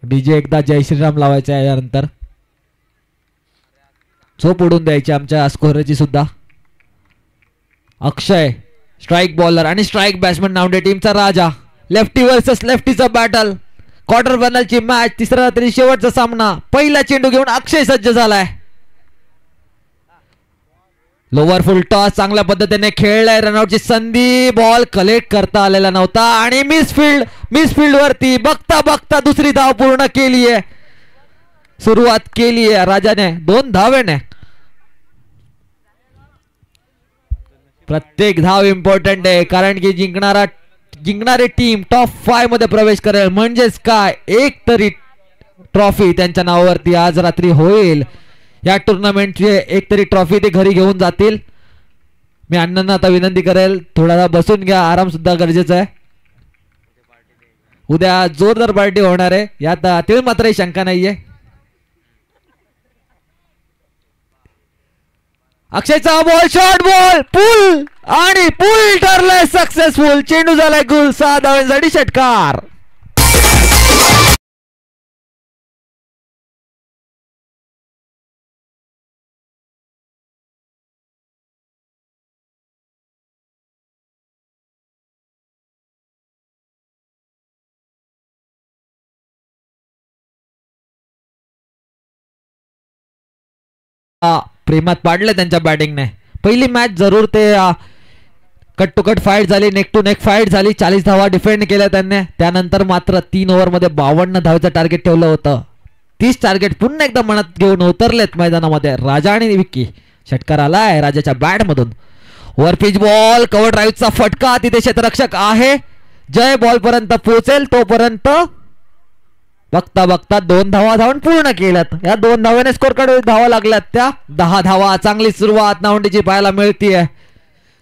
DJ एकदा जय श्रीराम लावायचा आहे यानंतर. झोप उडून द्यायची आमच्या स्कोरची सुद्धा. अक्षय स्ट्राईक बॉलर आणि स्ट्राईक बॅट्समन नावडे टीमचा राजा. लेफ्टी वर्सेस लेफ्टीचा बॅटल. क्वार्टर फायनलची मॅच, तिसरा रात्री शेवटचा सामना. पहिला चेंडू घेऊन अक्षय सज्ज झालाय. लोवर फुल टॉस चांगल्या पद्धतीने खेळलाय. रनआउटची संधी, बॉल कलेक्ट करता आलेला नव्हता आणि मिसफिल्ड वरती बघता बघता दुसरी धाव पूर्ण केली आहे. सुरुवात केली आहे राजाने 2 धावेने. प्रत्येक धाव इम्पॉर्टंट आहे कारण की जिंकणारी टीम टॉप 5 मध्ये प्रवेश करेल. म्हणजेच काय, एक तरी ट्रॉफी त्यांच्या नावावरती आज रात्री होईल. या टुर्नामेंटची एक तरी ट्रॉफी ते घरी घेऊन जातील. मी अण्णांना आता विनंती करेल, थोडा बसून घ्या, आराम सुद्धा गरजेचा आहे. उद्या जोरदार पार्टी होणार आहे, यात ते मात्र शंका नाहीये. अक्षयचा बॉल, शॉर्ट बॉल, पूल आणि पूल ठरलाय सक्सेसफुल. चेंडू झालाय गुल. 6 धावांसाठी षटकार. प्रेमात पाडले त्यांच्या बॅटिंगने. पहिली मॅच जरूर ते कट टू कट फाईट झाली, नेक टू नेक फाईट झाली. 40 धावा डिफेंड केल्या त्यांनी. त्यानंतर मात्र 3 ओव्हरमध्ये 52 धावेचं टार्गेट ठेवलं होतं. 30 टार्गेट पुन्हा एकदा मनात घेऊन उतरलेत मैदानामध्ये राजा आणि विक्की. षटकार आलाय राजाच्या बॅट मधून. ओव्हर पिच बॉल, कव्हर ड्राईव्हचा फटका. तिथे क्षेत्ररक्षक आहे. जय बॉल पर्यंत पोहोचेल तोपर्यंत बघता बघता 2 धावा धावून पूर्ण केल्यात. या 2 धावाने स्कोर कडे धावा लागल्यात त्या 10 धावा. चांगली सुरुवात नावंडीची पाहायला मिळतीये.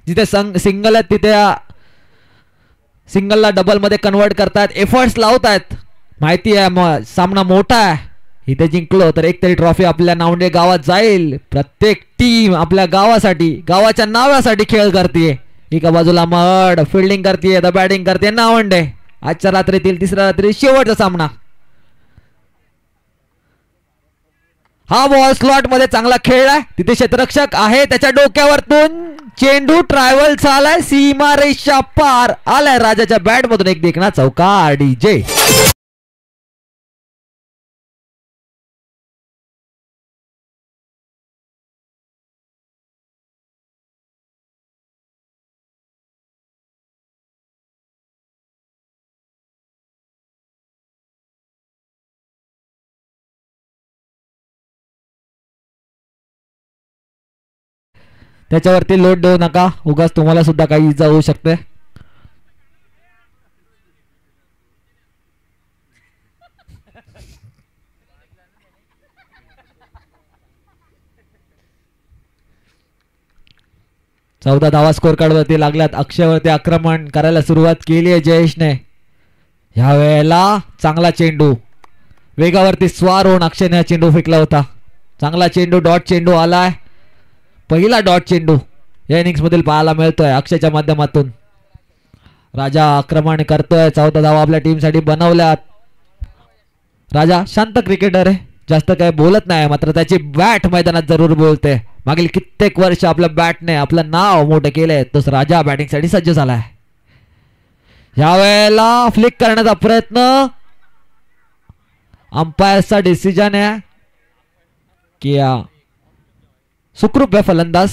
जिथे सिंगल आहेत तिथे सिंगलला डबल मध्ये कन्वर्ट करतात, एफर्ट्स लावतायत. माहिती आहे सामना मोठा आहे. इथे जिंकलो तर एक तरी ट्रॉफी आपल्या नावंडे गावात जाईल. प्रत्येक टीम आपल्या गावासाठी, गावाच्या नावासाठी खेळ करते. एका बाजूला मड फिल्डिंग करते, तर बॅटिंग करते नावंडे. आजच्या रात्रीतील तिसऱ्या रात्री शेवटचा सामना. हा बॉल स्लॉट मध्ये चांगला खेळलाय. तिथे क्षेत्ररक्षक आहे, त्याच्या डोक्यावरतून चेंडू ट्रॅव्हल झालाय. सीमा रेषा पार आलाय राजाच्या बॅट मधून. एक देखना चौकार. डीजे त्याच्यावरती लोड देऊ नका, उगाच तुम्हाला सुद्धा काही इजा होऊ शकते. चौदा धावा स्कोर कार्ड वरती लागल्यात. अक्षयवरती आक्रमण करायला सुरुवात केली आहे जयेशने. ह्या वेळेला चांगला चेंडू वेगावरती स्वार होऊन अक्षयने हा चेंडू फेकला होता. चांगला चेंडू, डॉट चेंडू आलाय. पहिला डॉट चेंडू या इनिंग्स मधील पाहायला मिळतोय अक्षयच्या माध्यमातून. राजा आक्रमण करतोय. 14 धावा आपल्या टीम साठी बनवल्यात. राजा शांत क्रिकेटर आहे, जास्त काही बोलत नाही, मात्र त्याची बॅट मैदानात जरूर बोलते. मागील कित्येक वर्ष आपल्या बॅटने आपलं नाव मोठं केलंय. तोच राजा बॅटिंग साठी सज्ज झालाय. या वेळेला फ्लिक करण्याचा प्रयत्न. अंपायरचा डिसिजन आहे की सुखरूप आहे फलंदाज.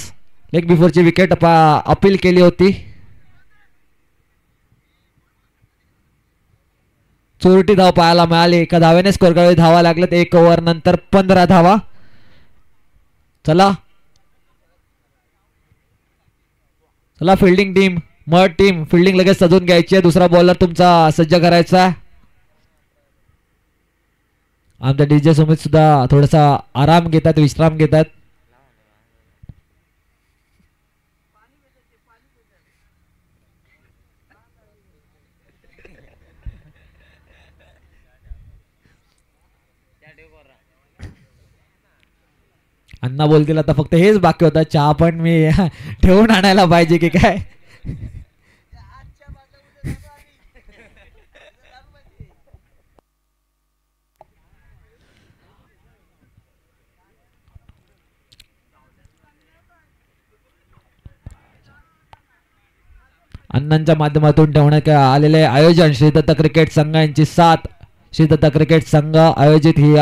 लेग बिफोरची विकेट अपील केली होती. चोरटी धाव पाहायला मिळाली. एका धावेने स्कोर करावे धावा लागलेत. 1 ओव्हर नंतर 15 धावा. चला चला fielding team, mud team fielding लगेच सजून घ्यायची आहे. दुसरा बॉलर तुमचा सज्ज करायचा आहे. आमचा डीजे सुमित सुद्धा थोडासा आराम घेतात, विश्राम घेतात. अण्णा बोलतील आता फक्त हेच बाकी होतं, चहा पण मी ठेवून आणायला पाहिजे की काय. अण्णांच्या माध्यमातून ठेवण्यात आलेले आयोजन श्रीदत्त क्रिकेट संघ यांची साथ. श्रीदत्त क्रिकेट संघ आयोजित ही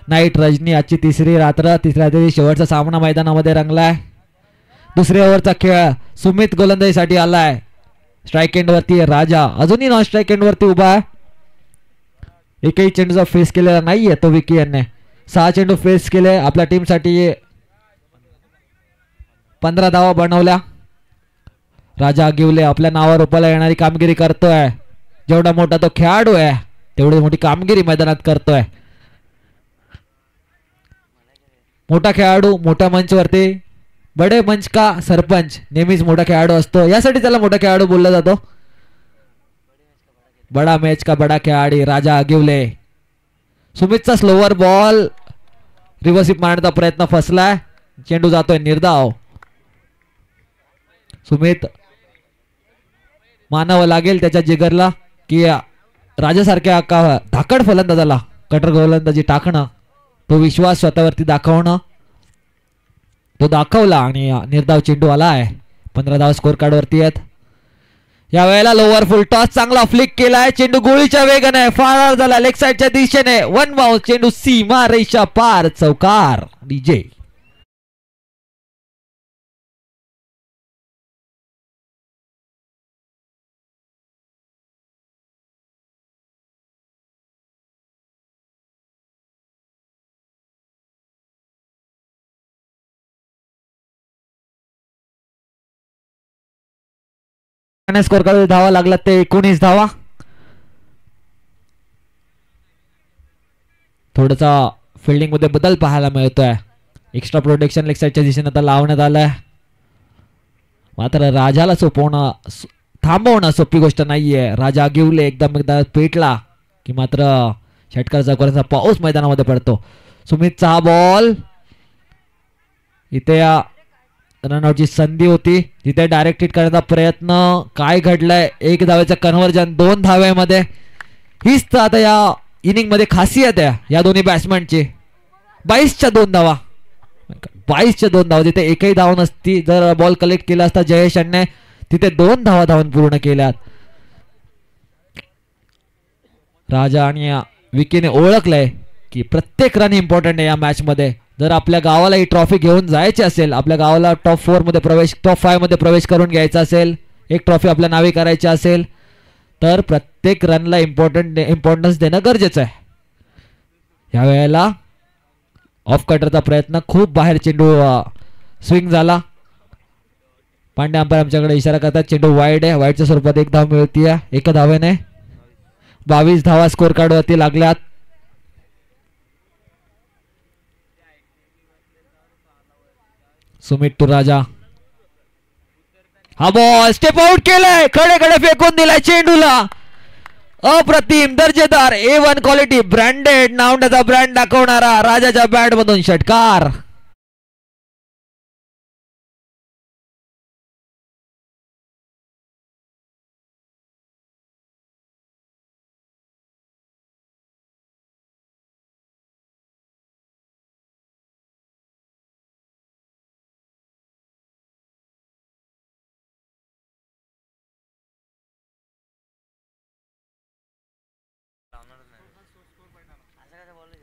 नाईट रजनी आजची तिसरी रात्र, तिसऱ्या दिवशी शेवटचा सामना मैदानामध्ये रंगलाय. दुसऱ्या ओव्हरचा खेळ सुमित गोलंदाजीसाठी आलाय. स्ट्राईक एंड वरती राजा अजूनही नॉन स्ट्राईक एंड वरती उभा आहे. एकही चेंडूचा फेस केलेला नाहीये तो विकी यांनी. 6 चेंडू फेस केले. आपल्या टीमसाठी 15 धावा बनवल्या. राजा गिवले आपल्या नावावर रुपाला येणारी कामगिरी करतोय. जेवढा मोठा तो खेळाडू आहे तेवढी मोठी कामगिरी मैदानात करतोय. मोठा खेळाडू मोठ्या मंचवरती, बडे मंच का सरपंच, नेहमीच मोठा खेळाडू असतो. यासाठी त्याला मोठा खेळाडू बोलला जातो. बडा मॅच का बडा खेळाडी राजा गिवले. सुमितचा स्लोवर बॉल रिव्हर्स हिप मारण्याचा प्रयत्न फसलाय. चेंडू जातोय निर्धाव. सुमित मानावं लागेल त्याच्या जिगरला की राजासारख्या धाकड फलंदाजाला कटर गोलंदाजी टाकणं, तो विश्वास स्वतःवरती दाखवणं, तो दाखवला आणि निर्धाव चेंडू आला आहे. 15 धावा स्कोर कार्ड वरती आहेत. या वेळेला लोअर फुल टॉस चांगला फ्लिक केलाय. चेंडू गोळीच्या वेगाने फार झाला लेग साइडच्या दिशेने. 1 बाउन्स. चेंडू सीमा रेषा पार. चौकार. डीजे स्कोर कार्ड धावा लागला ते 19 धावा. थोडासा फिल्डिंग मध्ये बदल पाहायला मिळतोय. एक्स्ट्रा प्रोटेक्शन लेग साइडच्या दिशेने आता लावण्यात आलंय. मात्र राजाला थांबवणं सोपी गोष्ट नाहीये. राजा गिवले एकदा पेटला की मात्र षटकार चौकाराचा पाऊस मैदानामध्ये पडतो. सुमितचा हा बॉल इथे रनआउटची संधी होती, तिथे डायरेक्ट हिट करण्याचा प्रयत्न. काय घडलंय? 1 धावेचं कन्व्हर्जन 2 धावेमध्ये. हीच तर आता या इनिंग मध्ये खासियत आहे या दोन्ही बॅट्समॅनची. 22च्या 2 धावा. 22च्या 2 धावा. तिथे एकही धाव नसती जर बॉल कलेक्ट केला असता जयेश यांनी. तिथे 2 धावा धावून पूर्ण केल्यात. राजा आणि विकीने ओळखलंय की प्रत्येक रन इम्पॉर्टंट आहे या मॅच मध्ये. जर आपल्या गावाला ही ट्रॉफी घेऊन जायची असेल, आपल्या गावाला टॉप 4 मध्ये प्रवेश, टॉप 5 मध्ये प्रवेश करून घ्यायचा असेल, एक ट्रॉफी आपल्या नावे करायची असेल तर प्रत्येक रनला इम्पॉर्टन्स देणं गरजेचं आहे. या वेळेला ऑफ कटरचा प्रयत्न, खूप बाहेर चेंडू स्विंग झाला. पांडे अंपायर आमच्याकडे इशारा करतात चेंडू वाईड आहे. वाईडच्या स्वरूपात 1 धाव मिळतीये 1 धावेने. 22 धावा स्कोर कार्ड वरती लागल्यात. सुमित टू राजा. हा बॉल स्टेप आउट केलाय. खडे फेकून दिलाय चेंडूला. अप्रतिम दर्जेदार A1 क्वालिटी ब्रँडेड नावण्याचा ब्रँड दाखवणारा राजाच्या बॅट मधून षटकार.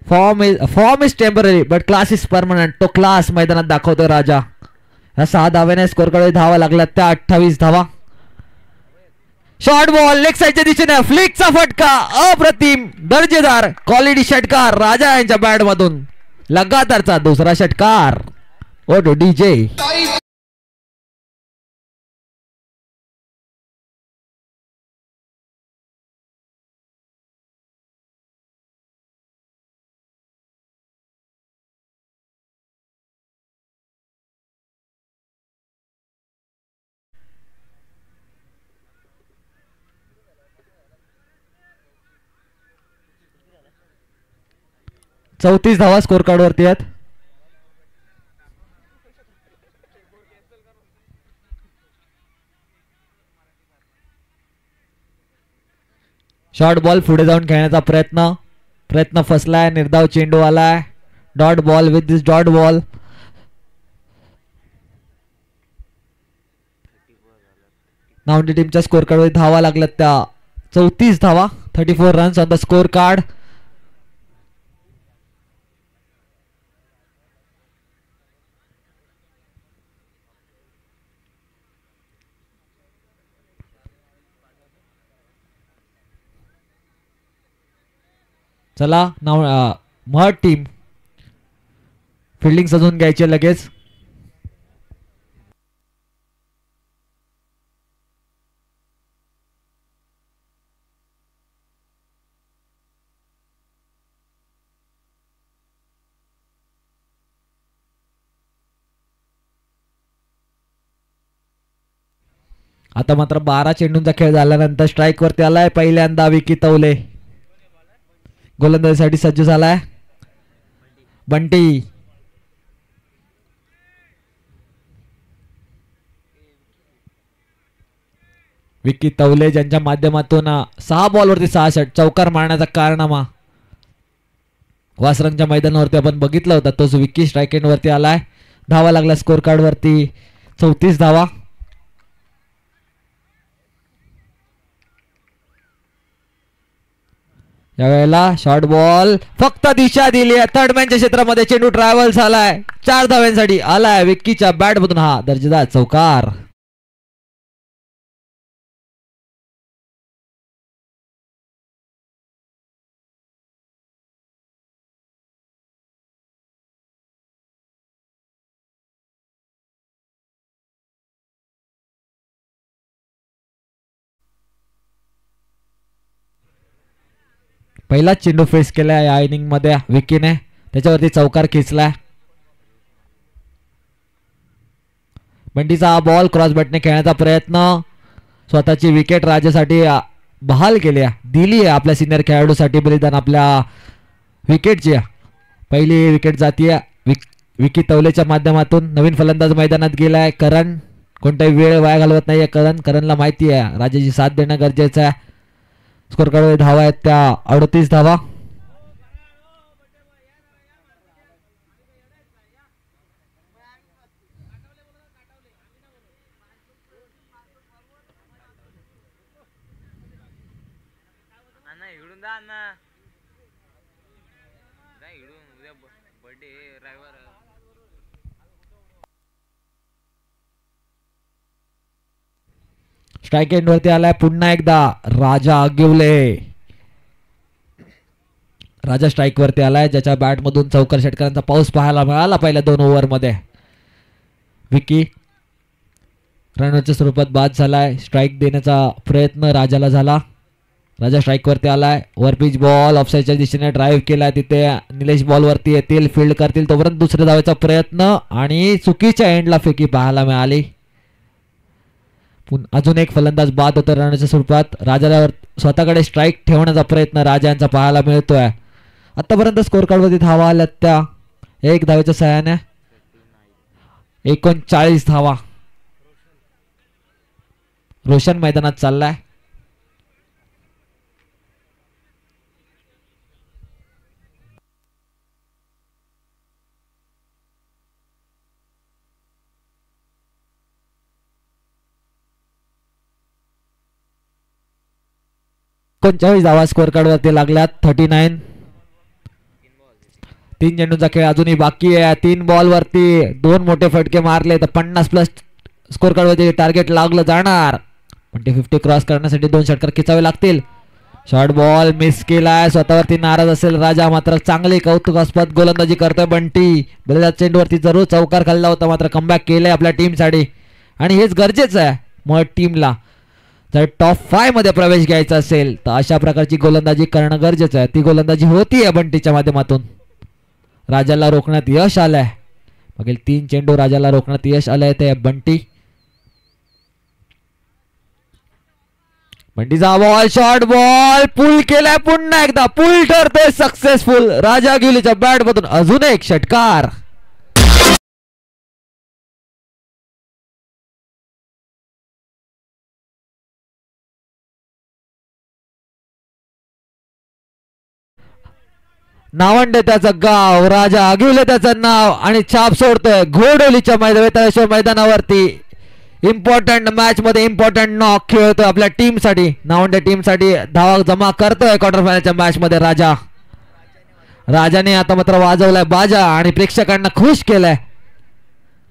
Form is temporary but class is permanent. तो क्लास मैदानात दाखवतोय राजा. या 6 धाव्याने स्कोर कडे धावा लागल्या त्या 28 धावा. शॉर्ट बॉल लेग साइडच्या दिशेने फ्लिकचा फटका. अप्रतिम दर्जेदार क्वालिटी षटकार राजा यांच्या बॅट मधून. लगातारचा दुसरा षटकार. ओ डीजे 34 धावा स्कोर कार्ड वरती आहेत. शॉर्ट बॉल पुढे जाऊन खेळण्याचा प्रयत्न फसलाय. निर्धाव चेंडू आलाय. Dot ball with this dot ball. Navandi टीमच्या स्कोर कार्डवर धावा लागल्यात त्या 34 धावा, 34 runs on the score card. चला महड टीम फिल्डिंग सजवून घ्यायचे लगेच. आता मात्र 12 चेंडूंचा खेळ झाल्यानंतर स्ट्राईक वरती आलाय पहिल्यांदा विकी तवले. गोलंदाजीसाठी सज्ज झालाय बंटी. विकी तवले ज्यांच्या माध्यमातून 6 बॉलवरती 6 षट चौकार मारण्याचा कारनामा वासरंगच्या मैदानावरती आपण बघितला होता, तोच विकी स्ट्राईक एंड वरती आलाय. धावा लागला स्कोर कार्ड वरती 34 धावा. यावेळेला शॉर्ट बॉल फक्त दिशा दिली आहे थर्डमॅनच्या क्षेत्रामध्ये. चेंडू ट्रॅव्हल झालाय 4 धाव्यांसाठी आलाय विक्कीच्या बॅट मधून हा दर्जेदार चौकार. पहिलाच चेंडू फेस केलाय या इनिंग मध्ये विकीने, त्याच्यावरती चौकार खेचलाय. बंटीचा बॉल क्रॉस बॅटने खेळण्याचा प्रयत्न, स्वतःची विकेट राजासाठी बहाल केली दिली आहे आपल्या सिनियर खेळाडूसाठी बलिदान. आपल्या विकेटची पहिली विकेट जातीय विकी तवलेच्या माध्यमातून. नवीन फलंदाज मैदानात गेलाय करण, कोणताही वेळ वाया घालवत नाहीये करणला माहिती आहे राजाची साथ देणं गरजेचं आहे. स्कोर कार्ड धावा आहेत त्या 38 धावा. स्ट्राईक एंड वरती आलाय पुन्हा एकदा राजा आगिवले. राजा स्ट्राईक वरती आलाय ज्याच्या बॅट मधून चौकार षटकारांचा पाऊस पाहायला मिळाला पहिल्या 2 ओव्हर मध्ये. विकी रनच्या स्वरूपात बाद झालाय. स्ट्राईक देण्याचा प्रयत्न राजाला झाला. राजा स्ट्राईक वरती आलाय. वर पिच बॉल ऑफसाईडच्या दिशेने ड्राईव्ह केलाय, तिथे निलेश बॉल वरती येतील, फील्ड करतील, तोपर्यंत दुसऱ्या धावेचा प्रयत्न आणि चुकीच्या एंडला फेकी पाहायला मिळाली. अजून एक फलंदाज बाद होता रनच्या स्वरूपात. राजाला स्वतःकडे स्ट्राईक ठेवण्याचा प्रयत्न राजांचा पाहायला मिळतोय. आतापर्यंत स्कोर कार्ड वरती धावा आल्यात त्या 1 धावेच्या सहाय्याने 39 धावा. रोशन मैदानात चाललाय. एकोणचाळीस धावा स्कोर कार्ड वरती लागल्यात 39. 3 चेंडूंचा खेळ अजूनही बाकी आहे. 3 बॉल वरती 2 मोठे फटके मारले तर 50+ स्कोर कार्ड वरती टार्गेट लागलं जाणार. पण ते 50 क्रॉस करण्यासाठी 2 षटकार खेचावे लागतील. शॉर्ट बॉल मिस केलाय, स्वतःवरती नाराज असेल राजा, मात्र चांगली कौतुकास्पद गोलंदाजी करतोय बंटी. बरेच चेंडूवरती जरूर चौकार खाल्ला होता, मात्र कमबॅक केलंय आपल्या टीमसाठी आणि हेच गरजेचं आहे. मग टीमला जर टॉप 5 मध्ये प्रवेश घ्यायचा असेल तर अशा प्रकारची गोलंदाजी करणं गरजेचं आहे. ती गोलंदाजी होतीये बंटीच्या माध्यमातून. राजाला रोखण्यात यश आलंय. मागील 3 चेंडू राजाला रोखण्यात यश आलंय ते बंटीचा बॉल शॉर्ट बॉल पुल केलाय, पुन्हा एकदा पुल ठरतोय सक्सेसफुल. राजा गिलीच्या बॅट मधून अजून एक षटकार. नावंडे त्याचं गाव, राजा आगिवले त्याचं नाव आणि छाप सोडतोय घोडोलीच्या मैदानावरती. इम्पॉर्टंट मॅच मध्ये इम्पॉर्टंट नॉक खेळतोय आपल्या टीम साठी, नावंडे टीम साठी धावा जमा करतोय क्वार्टर फायनलच्या मॅच मध्ये राजा. राजाने आता मात्र वाजवलाय बाजा आणि प्रेक्षकांना खुश केलंय.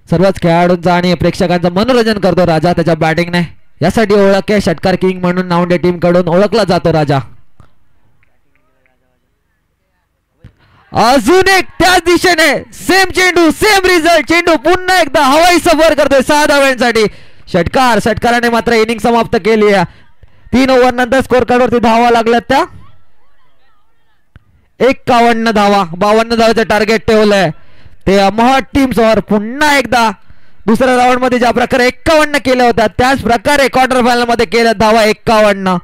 सर्वच खेळाडूंचा आणि प्रेक्षकांचं मनोरंजन करतो राजा त्याच्या बॅटिंगने. यासाठी ओळख आहे, षटकार किंग म्हणून नावंडे टीम कडून ओळखला जातो राजा. अजून एक त्याच दिशेने सेम चेंडू सेम रिझल्ट. चेंडू पुन्हा एकदा हवाई सफर करतोय 6 धावांसाठी. षटकाराने मात्र इनिंग समाप्त केली आहे. 3 ओव्हर नंतर स्कोर कार्ड वरती धावा लागल्यात त्या 51 धावा. 52 धावाचं टार्गेट ठेवलंय ते महट टीम समोर. पुन्हा एकदा दुसऱ्या राऊंड मध्ये ज्या प्रकारे 51 केल्या होत्या त्याच प्रकारे क्वार्टर फायनल मध्ये केल्या धावा 51.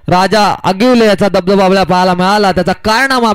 राजा आगिवले याचा दबदबा आपल्याला पाहायला मिळाला. त्याचा कारनामा